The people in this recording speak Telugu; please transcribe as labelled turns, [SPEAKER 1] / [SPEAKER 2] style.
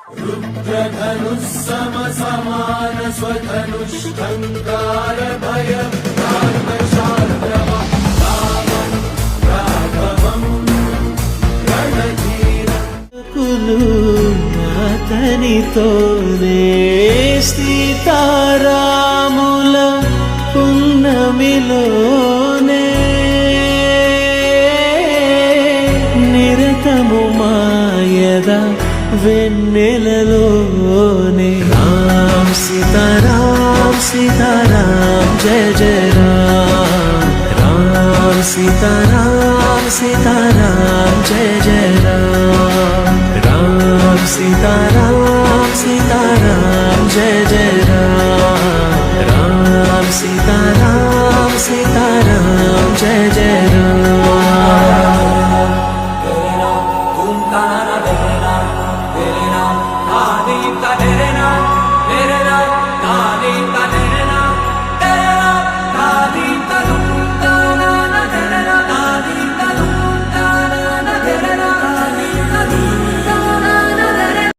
[SPEAKER 1] रुद्रधनुस्समसमान स्वधनुष्ठङ्कार भयं అతనితోనే సీతారాముల పున్నమిలోనే నిరతము మాయద వెన్నెలలోనే రామ్ సీతారామ్ సీతారామ్ జయ జయ రామ్ రామ్ సీతారామ్ సీతారామ్ జయ జయ రామ్ రామ్ సీతారామ్ సీతారామ్ జయ జయ రామ్ రామ్ సీతారామ్ సీతారామ్ జయ జయ రామ్
[SPEAKER 2] Terena,